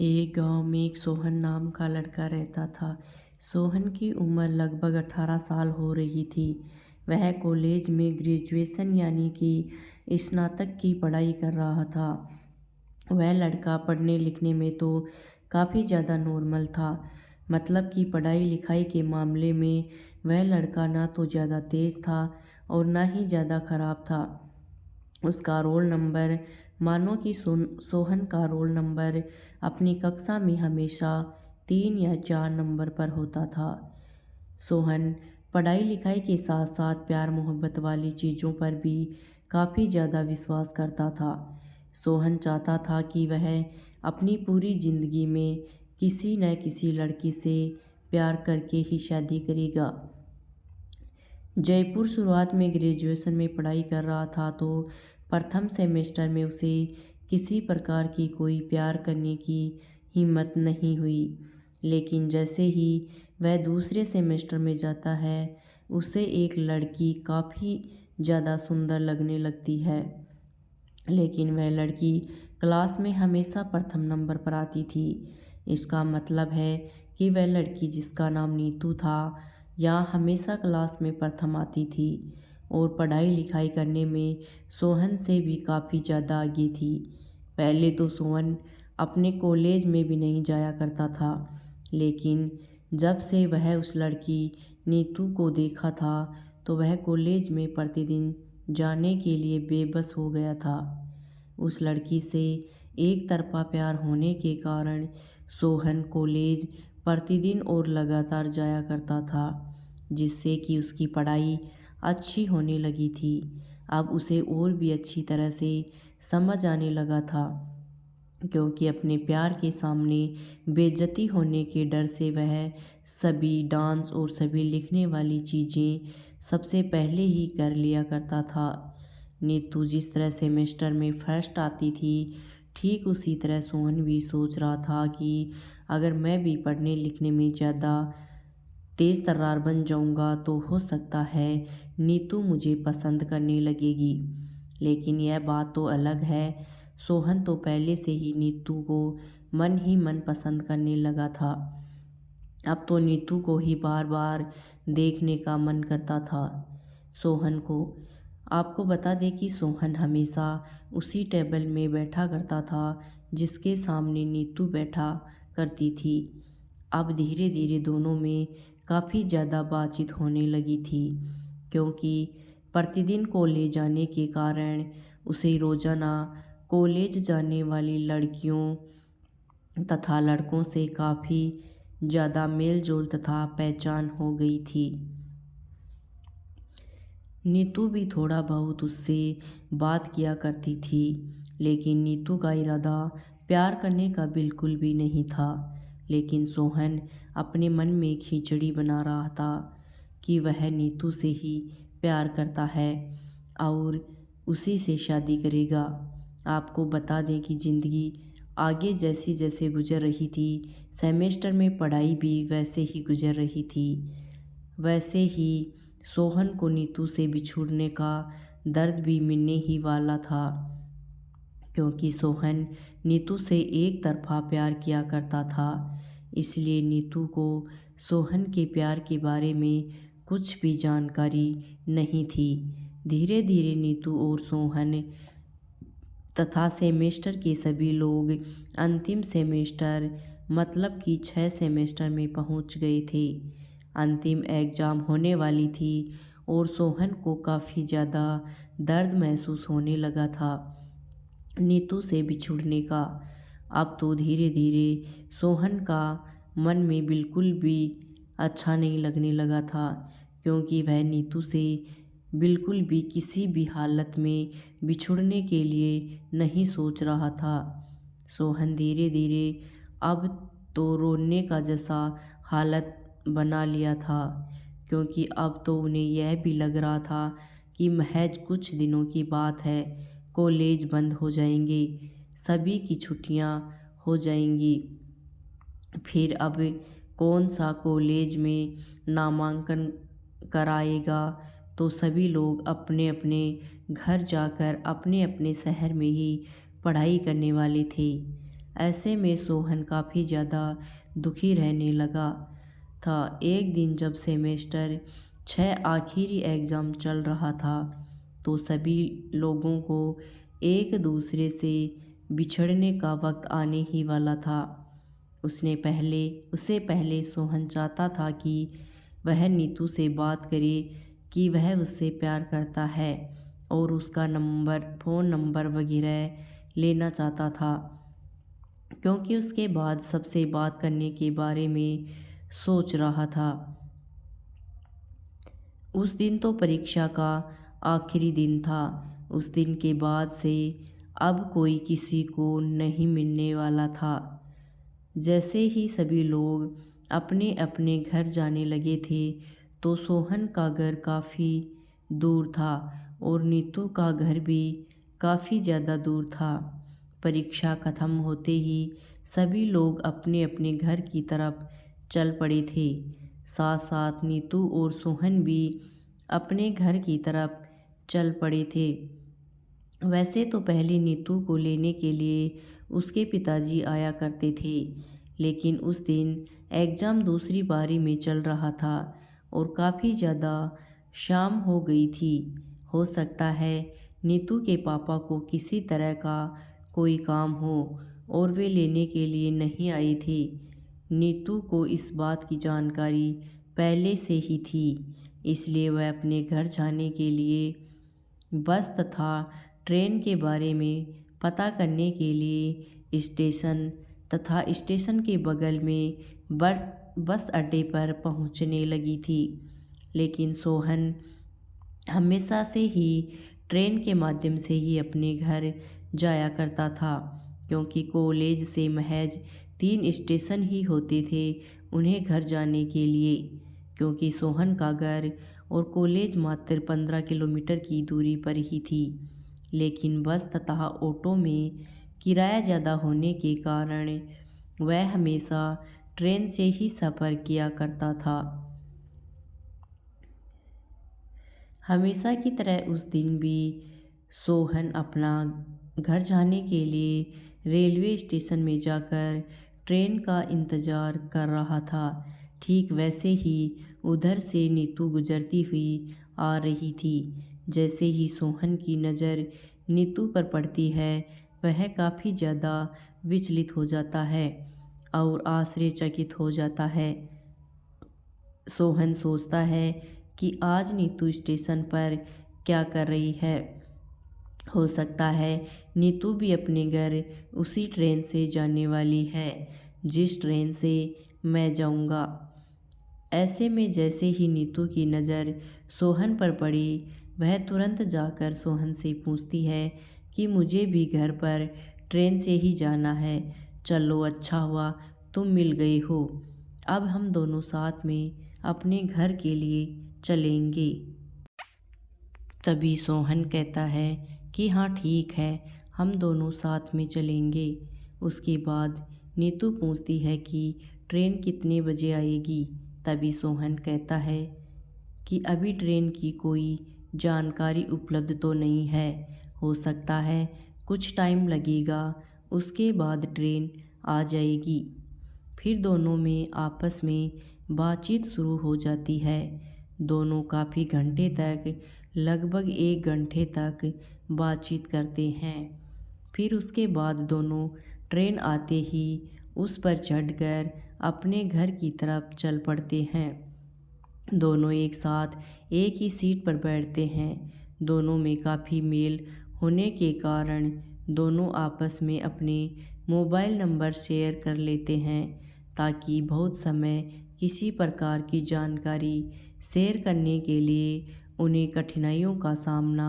एक गांव में एक सोहन नाम का लड़का रहता था। सोहन की उम्र लगभग 18 साल हो रही थी। वह कॉलेज में ग्रेजुएशन यानी कि स्नातक की पढ़ाई कर रहा था। वह लड़का पढ़ने लिखने में तो काफ़ी ज़्यादा नॉर्मल था। मतलब कि पढ़ाई लिखाई के मामले में वह लड़का ना तो ज़्यादा तेज़ था और ना ही ज़्यादा ख़राब था। उसका रोल नंबर, मानो कि सोहन का रोल नंबर अपनी कक्षा में हमेशा 3 या 4 नंबर पर होता था। सोहन पढ़ाई लिखाई के साथ साथ प्यार मोहब्बत वाली चीज़ों पर भी काफ़ी ज़्यादा विश्वास करता था। सोहन चाहता था कि वह अपनी पूरी ज़िंदगी में किसी न किसी लड़की से प्यार करके ही शादी करेगा। जयपुर शुरुआत में ग्रेजुएशन में पढ़ाई कर रहा था तो प्रथम सेमेस्टर में उसे किसी प्रकार की कोई प्यार करने की हिम्मत नहीं हुई। लेकिन जैसे ही वह दूसरे सेमेस्टर में जाता है उसे एक लड़की काफ़ी ज़्यादा सुंदर लगने लगती है। लेकिन वह लड़की क्लास में हमेशा प्रथम नंबर पर आती थी। इसका मतलब है कि वह लड़की जिसका नाम नीतू था या हमेशा क्लास में प्रथम आती थी और पढ़ाई लिखाई करने में सोहन से भी काफ़ी ज़्यादा आगे थी। पहले तो सोहन अपने कॉलेज में भी नहीं जाया करता था, लेकिन जब से वह उस लड़की नीतू को देखा था तो वह कॉलेज में प्रतिदिन जाने के लिए बेबस हो गया था। उस लड़की से एक तरफा प्यार होने के कारण सोहन कॉलेज प्रतिदिन और लगातार जाया करता था, जिससे कि उसकी पढ़ाई अच्छी होने लगी थी। अब उसे और भी अच्छी तरह से समझ आने लगा था, क्योंकि अपने प्यार के सामने बेइज्जती होने के डर से वह सभी डांस और सभी लिखने वाली चीज़ें सबसे पहले ही कर लिया करता था। नीतू जिस तरह सेमेस्टर में फर्स्ट आती थी, ठीक उसी तरह सोहन भी सोच रहा था कि अगर मैं भी पढ़ने लिखने में ज़्यादा तेज़ तर्रार बन जाऊंगा तो हो सकता है नीतू मुझे पसंद करने लगेगी। लेकिन यह बात तो अलग है, सोहन तो पहले से ही नीतू को मन ही मन पसंद करने लगा था। अब तो नीतू को ही बार बार देखने का मन करता था। सोहन को आपको बता दें कि सोहन हमेशा उसी टेबल में बैठा करता था जिसके सामने नीतू बैठा करती थी। अब धीरे धीरे दोनों में काफ़ी ज़्यादा बातचीत होने लगी थी, क्योंकि प्रतिदिन कॉलेज जाने के कारण उसे रोज़ाना कॉलेज जाने वाली लड़कियों तथा लड़कों से काफ़ी ज़्यादा मेल जोल तथा पहचान हो गई थी। नीतू भी थोड़ा बहुत उससे बात किया करती थी, लेकिन नीतू का इरादा प्यार करने का बिल्कुल भी नहीं था। लेकिन सोहन अपने मन में खिचड़ी बना रहा था कि वह नीतू से ही प्यार करता है और उसी से शादी करेगा। आपको बता दें कि ज़िंदगी आगे जैसी जैसे गुजर रही थी, सेमेस्टर में पढ़ाई भी वैसे ही गुजर रही थी। वैसे ही सोहन को नीतू से बिछुड़ने का दर्द भी मिलने ही वाला था, क्योंकि सोहन नीतू से एक तरफा प्यार किया करता था। इसलिए नीतू को सोहन के प्यार के बारे में कुछ भी जानकारी नहीं थी। धीरे धीरे नीतू और सोहन तथा सेमेस्टर के सभी लोग अंतिम सेमेस्टर मतलब कि 6 सेमेस्टर में पहुंच गए थे। अंतिम एग्ज़ाम होने वाली थी और सोहन को काफ़ी ज़्यादा दर्द महसूस होने लगा था नीतू से बिछुड़ने का। अब तो धीरे धीरे सोहन का मन में बिल्कुल भी अच्छा नहीं लगने लगा था, क्योंकि वह नीतू से बिल्कुल भी किसी भी हालत में बिछुड़ने के लिए नहीं सोच रहा था। सोहन धीरे धीरे अब तो रोने का जैसा हालत बना लिया था, क्योंकि अब तो उन्हें यह भी लग रहा था कि महज कुछ दिनों की बात है, कॉलेज बंद हो जाएंगे, सभी की छुट्टियां हो जाएंगी। फिर अब कौन सा कॉलेज में नामांकन कराएगा, तो सभी लोग अपने अपने घर जाकर अपने अपने शहर में ही पढ़ाई करने वाले थे। ऐसे में सोहन काफ़ी ज़्यादा दुखी रहने लगा था। एक दिन जब सेमेस्टर 6 आखिरी एग्ज़ाम चल रहा था तो सभी लोगों को एक दूसरे से बिछड़ने का वक्त आने ही वाला था। उससे पहले सोहन चाहता था कि वह नीतू से बात करे कि वह उससे प्यार करता है और उसका फ़ोन नंबर वगैरह लेना चाहता था, क्योंकि उसके बाद सबसे बात करने के बारे में सोच रहा था। उस दिन तो परीक्षा का आखिरी दिन था। उस दिन के बाद से अब कोई किसी को नहीं मिलने वाला था। जैसे ही सभी लोग अपने अपने घर जाने लगे थे तो सोहन का घर काफ़ी दूर था और नीतू का घर भी काफ़ी ज़्यादा दूर था। परीक्षा ख़त्म होते ही सभी लोग अपने अपने घर की तरफ चल पड़े थे। साथ साथ नीतू और सोहन भी अपने घर की तरफ चल पड़े थे। वैसे तो पहले नीतू को लेने के लिए उसके पिताजी आया करते थे, लेकिन उस दिन एग्ज़ाम दूसरी पारी में चल रहा था और काफ़ी ज़्यादा शाम हो गई थी। हो सकता है नीतू के पापा को किसी तरह का कोई काम हो और वे लेने के लिए नहीं आए थे। नीतू को इस बात की जानकारी पहले से ही थी, इसलिए वह अपने घर जाने के लिए बस तथा ट्रेन के बारे में पता करने के लिए स्टेशन तथा स्टेशन के बगल में बस अड्डे पर पहुंचने लगी थी। लेकिन सोहन हमेशा से ही ट्रेन के माध्यम से ही अपने घर जाया करता था, क्योंकि कॉलेज से महज 3 स्टेशन ही होते थे उन्हें घर जाने के लिए। क्योंकि सोहन का घर और कॉलेज मात्र 15 किलोमीटर की दूरी पर ही थी, लेकिन बस तथा ऑटो में किराया ज़्यादा होने के कारण वह हमेशा ट्रेन से ही सफ़र किया करता था। हमेशा की तरह उस दिन भी सोहन अपना घर जाने के लिए रेलवे स्टेशन में जाकर ट्रेन का इंतज़ार कर रहा था। ठीक वैसे ही उधर से नीतू गुजरती हुई आ रही थी। जैसे ही सोहन की नज़र नीतू पर पड़ती है वह काफ़ी ज़्यादा विचलित हो जाता है और आश्चर्यचकित हो जाता है। सोहन सोचता है कि आज नीतू स्टेशन पर क्या कर रही है। हो सकता है नीतू भी अपने घर उसी ट्रेन से जाने वाली है जिस ट्रेन से मैं जाऊंगा। ऐसे में जैसे ही नीतू की नज़र सोहन पर पड़ी वह तुरंत जाकर सोहन से पूछती है कि मुझे भी घर पर ट्रेन से ही जाना है। चलो अच्छा हुआ तुम मिल गई हो। अब हम दोनों साथ में अपने घर के लिए चलेंगे। तभी सोहन कहता है कि हाँ ठीक है, हम दोनों साथ में चलेंगे। उसके बाद नीतू पूछती है कि ट्रेन कितने बजे आएगी। तभी सोहन कहता है कि अभी ट्रेन की कोई जानकारी उपलब्ध तो नहीं है, हो सकता है कुछ टाइम लगेगा, उसके बाद ट्रेन आ जाएगी। फिर दोनों में आपस में बातचीत शुरू हो जाती है। दोनों काफ़ी घंटे तक, लगभग 1 घंटे तक बातचीत करते हैं। फिर उसके बाद दोनों ट्रेन आते ही उस पर चढ़कर अपने घर की तरफ चल पड़ते हैं। दोनों एक साथ एक ही सीट पर बैठते हैं। दोनों में काफ़ी मेल होने के कारण दोनों आपस में अपने मोबाइल नंबर शेयर कर लेते हैं, ताकि बहुत समय किसी प्रकार की जानकारी शेयर करने के लिए उन्हें कठिनाइयों का सामना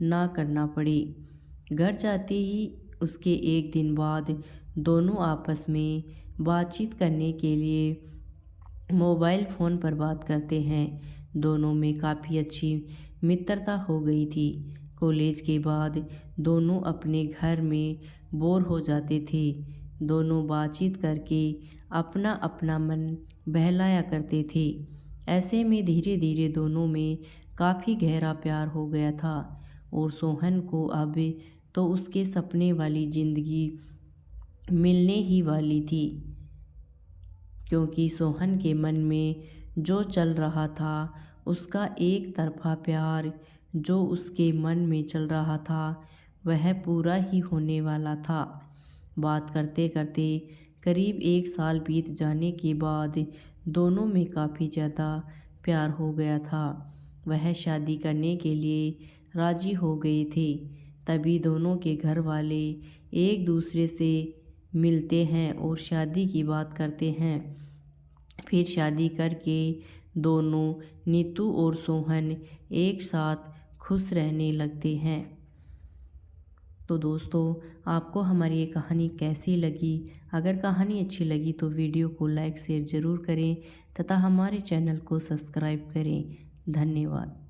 ना करना पड़े। घर जाते ही उसके 1 दिन बाद दोनों आपस में बातचीत करने के लिए मोबाइल फ़ोन पर बात करते हैं। दोनों में काफ़ी अच्छी मित्रता हो गई थी। कॉलेज के बाद दोनों अपने घर में बोर हो जाते थे। दोनों बातचीत करके अपना अपना मन बहलाया करते थे। ऐसे में धीरे धीरे दोनों में काफ़ी गहरा प्यार हो गया था और सोहन को अब तो उसके सपने वाली ज़िंदगी मिलने ही वाली थी, क्योंकि सोहन के मन में जो चल रहा था, उसका एक तरफा प्यार जो उसके मन में चल रहा था, वह पूरा ही होने वाला था। बात करते करते करीब 1 साल बीत जाने के बाद दोनों में काफ़ी ज़्यादा प्यार हो गया था। वह शादी करने के लिए राज़ी हो गए थे। तभी दोनों के घर वाले एक दूसरे से मिलते हैं और शादी की बात करते हैं। फिर शादी करके दोनों नीतू और सोहन एक साथ खुश रहने लगते हैं। तो दोस्तों, आपको हमारी ये कहानी कैसी लगी? अगर कहानी अच्छी लगी तो वीडियो को लाइक शेयर ज़रूर करें तथा हमारे चैनल को सब्सक्राइब करें। धन्यवाद।